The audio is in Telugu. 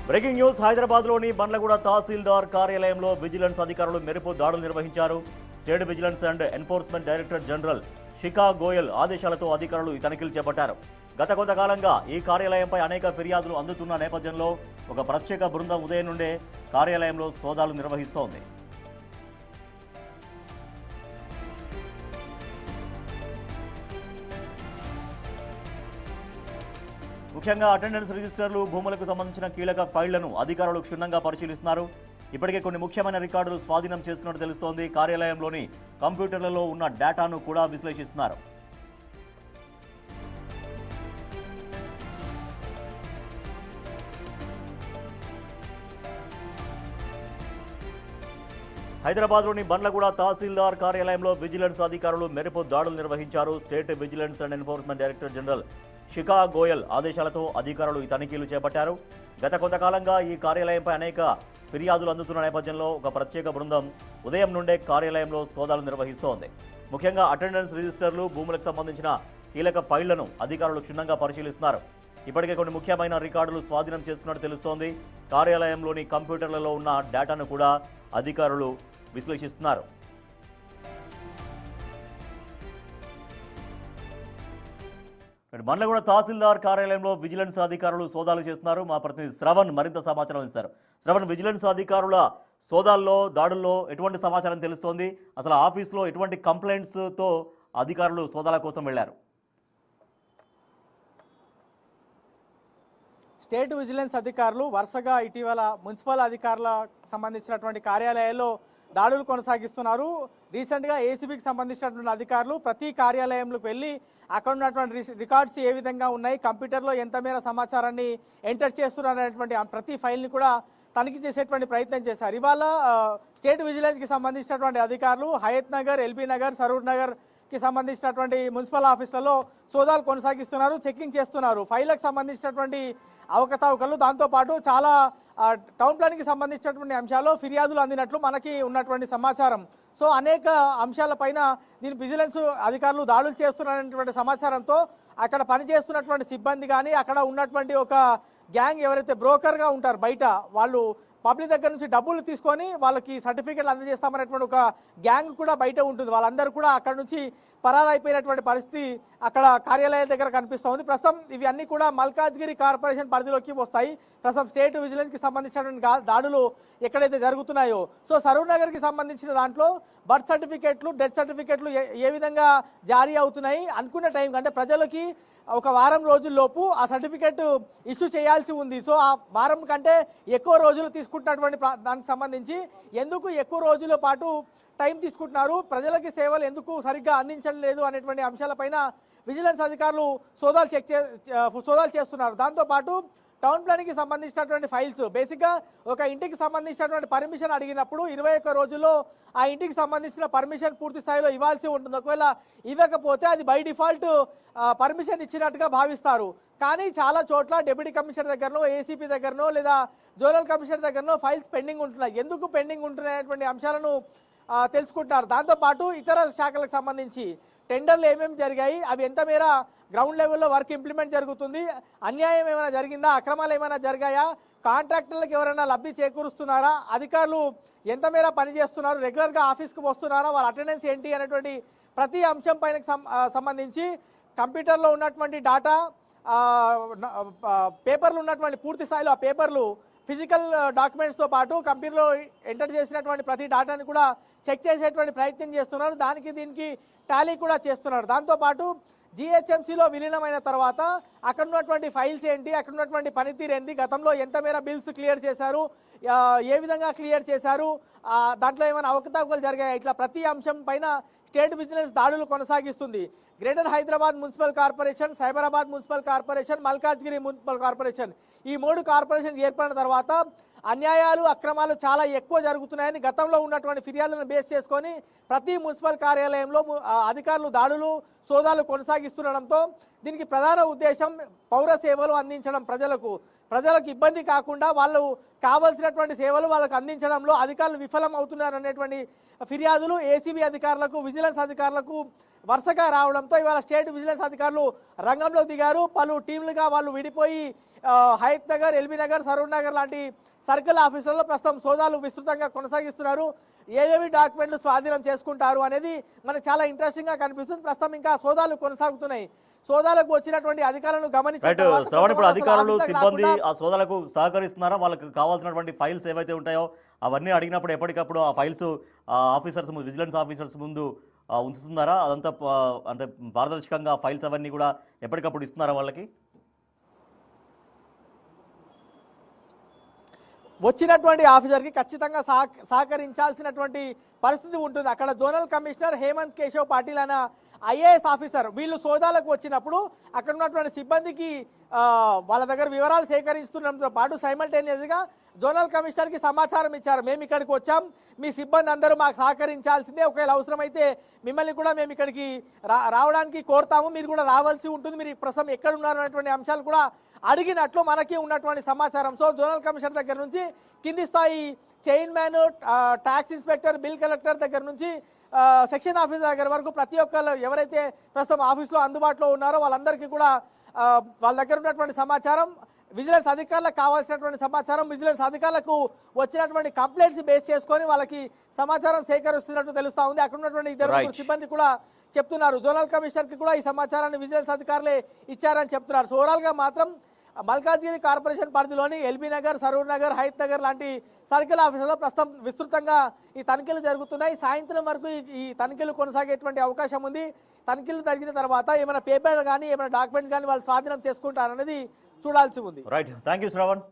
బ్రేకింగ్ న్యూస్ హైదరాబాద్లోని బండ్లగూడ తహసీల్దార్ కార్యాలయంలో విజిలెన్స్ అధికారులు మెరుపు దాడులు నిర్వహించారు. State vigilance and enforcement director general Shikha Goyal ఆదేశాలతో అధికారులు ఈ తనిఖీలు చేపట్టారు. గత కొంతకాలంగా ఈ కార్యాలయంపై అనేక ఫిర్యాదులు అందుతున్న నేపథ్యంలో ఒక ప్రత్యేక బృందం ఉదయం నుండే కార్యాలయంలో సోదాలు నిర్వహిస్తోంది. ముఖ్యంగా అటెండెన్స్ రిజిస్టర్లు, భూములకు సంబంధించిన కీలక ఫైళ్లను అధికారులు క్షుణ్ణంగా పరిశీలిస్తున్నారు. ఇప్పటికే కొన్ని ముఖ్యమైన రికార్డులు స్వాధీనం చేసుకున్నట్టు తెలుస్తోంది. కార్యాలయంలోని కంప్యూటర్లలో ఉన్న డేటాను కూడా విశ్లేషిస్తున్నారు. హైదరాబాద్లోని బండ్లగూడ తహసీల్దార్ కార్యాలయంలో విజిలెన్స్ అధికారులు మెరుపు దాడులు నిర్వహించారు. State vigilance and enforcement director general Shikha Goyal ఆదేశాలతో అధికారులు ఈ తనిఖీలు చేపట్టారు. గత కొంతకాలంగా ఈ కార్యాలయంపై అనేక ఫిర్యాదులు అందుతున్న నేపథ్యంలో ఒక ప్రత్యేక బృందం ఉదయం నుండే కార్యాలయంలో సోదాలు నిర్వహిస్తోంది. ముఖ్యంగా అటెండెన్స్ రిజిస్టర్లు, భూములకు సంబంధించిన కీలక ఫైళ్లను అధికారులు క్షుణ్ణంగా పరిశీలిస్తున్నారు. ఇప్పటికే కొన్ని ముఖ్యమైన రికార్డులు స్వాధీనం చేసుకున్నట్టు తెలుస్తోంది. కార్యాలయంలోని కంప్యూటర్లలో ఉన్న డేటాను కూడా అధికారులు విశ్లేషిస్తున్నారు. బండ్లగూడ తహసీల్దార్ కార్యాలయంలో విజిలెన్స్ అధికారులు సోదాలు చేస్తున్నారు. మా ప్రతినిధి శ్రవణ్ మరింత సమాచారం ఇస్తారు. శ్రవణ్, విజిలెన్స్ అధికారుల సోదాల్లో, దాడుల్లో ఎటువంటి సమాచారం తెలుస్తోంది? అసలు ఆఫీస్లో ఎటువంటి కంప్లైంట్స్తో అధికారులు సోదాల కోసం వెళ్లారు? స్టేట్ విజిలెన్స్ అధికారులు వరుసగా ఇటీవల మున్సిపల్ అధికారుల సంబంధించినటువంటి కార్యాలయాల్లో దాడులు కొనసాగిస్తున్నారు. రీసెంట్గా ఏసీబీకి సంబంధించినటువంటి అధికారులు ప్రతి కార్యాలయంలోకి వెళ్ళి అక్కడ ఉన్నటువంటి రికార్డ్స్ ఏ విధంగా ఉన్నాయి, కంప్యూటర్లో ఎంత మేర సమాచారాన్ని ఎంటర్ చేస్తున్నారనేటువంటి ప్రతి ఫైల్ని కూడా తనిఖీ చేసేటువంటి ప్రయత్నం చేశారు. ఇవాళ స్టేట్ విజిలెన్స్కి సంబంధించినటువంటి అధికారులు హయత్ నగర్, ఎల్బీ నగర్, సరూర్ నగర్కి సంబంధించినటువంటి మున్సిపల్ ఆఫీసులలో సోదాలు కొనసాగిస్తున్నారు, చెకింగ్ చేస్తున్నారు. ఫైళ్ళకు సంబంధించినటువంటి అవకతవకలు, దాంతోపాటు చాలా టౌన్ ప్లానింగ్కి సంబంధించినటువంటి అంశాల్లో ఫిర్యాదులు అందినట్లు మనకి ఉన్నటువంటి సమాచారం. సో అనేక అంశాలపైన దీని విజిలెన్స్ అధికారులు దాడులు చేస్తున్నటువంటి సమాచారంతో అక్కడ పనిచేస్తున్నటువంటి సిబ్బంది కానీ, అక్కడ ఉన్నటువంటి ఒక గ్యాంగ్ ఎవరైతే బ్రోకర్గా ఉంటారు బయట, వాళ్ళు పబ్లిక్ దగ్గర నుంచి డబ్బులు తీసుకొని వాళ్ళకి సర్టిఫికెట్లు అందజేస్తామనేటువంటి ఒక గ్యాంగ్ కూడా బయట ఉంటుంది. వాళ్ళందరూ కూడా అక్కడ నుంచి పరారైపోయినటువంటి పరిస్థితి అక్కడ కార్యాలయం దగ్గర కనిపిస్తూ ఉంది. ప్రస్తుతం ఇవి అన్నీ కూడా మల్కాజ్గిరి కార్పొరేషన్ పరిధిలోకి వస్తాయి. ప్రస్తుతం స్టేట్ విజిలెన్స్కి సంబంధించినటువంటి దాడులు ఎక్కడైతే జరుగుతున్నాయో, సో సరూర్ నగర్కి సంబంధించిన దాంట్లో బర్త్ సర్టిఫికెట్లు, డెత్ సర్టిఫికెట్లు ఏ విధంగా జారీ అవుతున్నాయి అనుకున్న టైం కంటే ప్రజలకి ఒక వారం రోజుల్లోపు ఆ సర్టిఫికెట్ ఇష్యూ చేయాల్సి ఉంది. సో ఆ వారం కంటే ఎక్కువ రోజులు తీసుకుంటున్నటువంటి దానికి సంబంధించి ఎందుకు ఎక్కువ రోజుల పాటు టైం తీసుకుంటున్నారు, ప్రజలకి సేవలు ఎందుకు సరిగ్గా అందించడం లేదు అనేటువంటి అంశాలపైన విజిలెన్స్ అధికారులు సోదాలు చేస్తున్నారు. దాంతోపాటు టౌన్ ప్లానింగ్కి సంబంధించినటువంటి ఫైల్స్, బేసిక్గా ఒక ఇంటికి సంబంధించినటువంటి పర్మిషన్ అడిగినప్పుడు 21 రోజుల్లో ఆ ఇంటికి సంబంధించిన పర్మిషన్ పూర్తి స్థాయిలో ఇవ్వాల్సి ఉంటుంది. ఒకవేళ ఇవ్వకపోతే అది బై డిఫాల్ట్ పర్మిషన్ ఇచ్చినట్టుగా భావిస్తారు. కానీ చాలా చోట్ల డిప్యూటీ కమిషనర్ దగ్గరనో, ఏసీపీ దగ్గరనో లేదా జోనల్ కమిషనర్ దగ్గరనో ఫైల్స్ పెండింగ్ ఉంటున్నాయి. ఎందుకు పెండింగ్ ఉంటున్నాయనేటువంటి అంశాలను తెలుసుకుంటున్నారు. దాంతోపాటు ఇతర శాఖలకు సంబంధించి టెండర్లు ఏమేమి జరిగాయి, అవి ఎంత మేర గ్రౌండ్ లెవెల్లో వర్క్ ఇంప్లిమెంట్ జరుగుతుంది, అన్యాయం ఏమైనా జరిగిందా, అక్రమాలు ఏమైనా జరిగాయా, కాంట్రాక్టర్లకు ఎవరైనా లబ్ధి చేకూరుస్తున్నారా, అధికారులు ఎంత మేర పనిచేస్తున్నారు, రెగ్యులర్గా ఆఫీస్కి వస్తున్నారా, వాళ్ళ అటెండెన్స్ ఏంటి అనేటువంటి ప్రతి అంశం పైన సంబంధించి కంప్యూటర్లో ఉన్నటువంటి డాటా, పేపర్లు ఉన్నటువంటి పూర్తి స్థాయిలో ఆ పేపర్లు, ఫిజికల్ డాక్యుమెంట్స్తో పాటు కంప్యూటర్లో ఎంటర్ చేసినటువంటి ప్రతి డాటాని కూడా చెక్ చేసేటువంటి ప్రయత్నం చేస్తున్నారు. దీనికి టాలీ కూడా చేస్తున్నారు. దాంతోపాటు జిహెచ్ఎంసీలో విలీనమైన తర్వాత అక్కడ ఉన్నటువంటి ఫైల్స్ ఏంటి, అక్కడ ఉన్నటువంటి పనితీరు ఏంటి, గతంలో ఎంత మేర బిల్స్ క్లియర్ చేశారు, ఏ విధంగా క్లియర్ చేశారు, దాంట్లో ఏమైనా అవకతవకలు జరిగాయి, ఇట్లా ప్రతి అంశం పైన స్టేట్ విజిలెన్స్ దాడులు కొనసాగిస్తుంది. Greater Hyderabad municipal corporation, Cyberabad municipal corporation, Malkajgiri municipal corporation, ఈ 3 కార్పొరేషన్ ఏర్పడిన తర్వాత అన్యాయాలు, అక్రమాలు చాలా ఎక్కువ జరుగుతున్నాయని గతంలో ఉన్నటువంటి ఫిర్యాదులను బేస్ చేసుకొని ప్రతి మున్సిపల్ కార్యాలయంలో అధికారులు దాడులు, సోదాలు కొనసాగిస్తుండడంతో దీనికి ప్రధాన ఉద్దేశం పౌర సేవలు అందించడం, ప్రజలకు ఇబ్బంది కాకుండా వాళ్ళు కావాల్సినటువంటి సేవలు వాళ్ళకు అందించడంలో అధికారులు విఫలం అవుతున్నారనేటువంటి ఫిర్యాదులు ఏసీబీ అధికారులకు, విజిలెన్స్ అధికారులకు వరుసగా రావడంతో ఇవాళ స్టేట్ విజిలెన్స్ అధికారులు రంగంలో దిగారు. పలు టీంలుగా వాళ్ళు విడిపోయి హయత్ నగర్, ఎల్బీ నగర్, సరూర్ నగర్ లాంటి సర్కిల్ ఆఫీసులలో ప్రస్తుతం సోదాలు విస్తృతంగా కొనసాగిస్తున్నారు. ఏవేవి డాక్యుమెంట్లు స్వాధీనం చేసుకుంటారు అనేది మనకు చాలా ఇంట్రెస్టింగ్ గా కనిపిస్తుంది. ప్రస్తుతం ఇంకా సోదాలు కొనసాగుతున్నాయి. సోదాలకు వచ్చినటువంటి అధికారులను శ్రవణ్, ఇప్పుడు అధికారులు సిబ్బంది ఆ సోదాలకు సహకరిస్తున్నారా? వాళ్ళకి కావాల్సినటువంటి ఫైల్స్ ఏవైతే ఉంటాయో అవన్నీ అడిగినప్పుడు ఎప్పటికప్పుడు ఆ ఫైల్స్ ఆఫీసర్స్ విజిలెన్స్ ఆఫీసర్స్ ముందు ఉంచుతున్నారా? అదంతా అంటే పారదర్శకంగా ఫైల్స్ అవన్నీ కూడా ఎప్పటికప్పుడు ఇస్తున్నారా వాళ్ళకి? వచ్చినటువంటి ఆఫీసర్కి ఖచ్చితంగా సహకరించాల్సినటువంటి పరిస్థితి ఉంటుంది. అక్కడ జోనల్ కమిషనర్ హేమంత్ కేశవ్ పాటిల్ అన్న ఐఏఎస్ ఆఫీసర్ వీళ్ళు సోదాలకు వచ్చినప్పుడు అక్కడ ఉన్నటువంటి సిబ్బందికి వాళ్ళ దగ్గర వివరాలు సేకరిస్తుండడంతో పాటు సైమల్టేనియస్గా జోనల్ కమిషనర్కి సమాచారం ఇచ్చారు. మేము ఇక్కడికి వచ్చాం, మీ సిబ్బంది అందరూ మాకు సహకరించాల్సిందే, ఒకవేళ అవసరమైతే మిమ్మల్ని కూడా మేము ఇక్కడికి రావడానికి కోరుతాము, మీరు కూడా రావాల్సి ఉంటుంది, మీరు ప్రస్తుతం ఎక్కడ ఉన్నారు అనేటువంటి అంశాలు కూడా అడిగినట్లు మనకి ఉన్నటువంటి సమాచారం. సో జోనల్ కమిషనర్ దగ్గర నుంచి కింది స్థాయి chain man, tax inspector, bill collector దగ్గర నుంచి సెక్షన్ ఆఫీసర్ దగ్గర వరకు ప్రతి ఒక్కరు ఎవరైతే ప్రస్తుతం ఆఫీస్లో అందుబాటులో ఉన్నారో వాళ్ళందరికీ కూడా వాళ్ళ దగ్గర ఉన్నటువంటి సమాచారం, విజిలెన్స్ అధికారులకు కావాల్సినటువంటి సమాచారం, విజిలెన్స్ అధికారులకు వచ్చినటువంటి కంప్లైంట్స్ బేస్ చేసుకొని వాళ్ళకి సమాచారం సేకరిస్తున్నట్టు తెలుస్తా ఉంది. అక్కడ ఉన్నటువంటి ఇద్దరు సిబ్బంది కూడా చెప్తున్నారు. జోనల్ కమిషనర్కి కూడా ఈ సమాచారాన్ని విజిలెన్స్ అధికారులే ఇచ్చారని చెప్తున్నారు. సో ఓవరాల్గా మాత్రం మల్కాజ్గిరి కార్పొరేషన్ పరిధిలోని ఎల్బీ నగర్, సరూర్ నగర్, హయత్ నగర్ లాంటి సర్కిల్ ఆఫీసులో ప్రస్తుతం విస్తృతంగా ఈ తనిఖీలు జరుగుతున్నాయి. సాయంత్రం వరకు ఈ తనిఖీలు కొనసాగేటువంటి అవకాశం ఉంది. తనిఖీలు జరిగిన తర్వాత ఏమైనా పేపర్ కానీ ఏమైనా డాక్యుమెంట్స్ కానీ వాళ్ళు స్వాధీనం చేసుకుంటారనేది చూడాల్సి ఉంది. Right, thank you Shravan.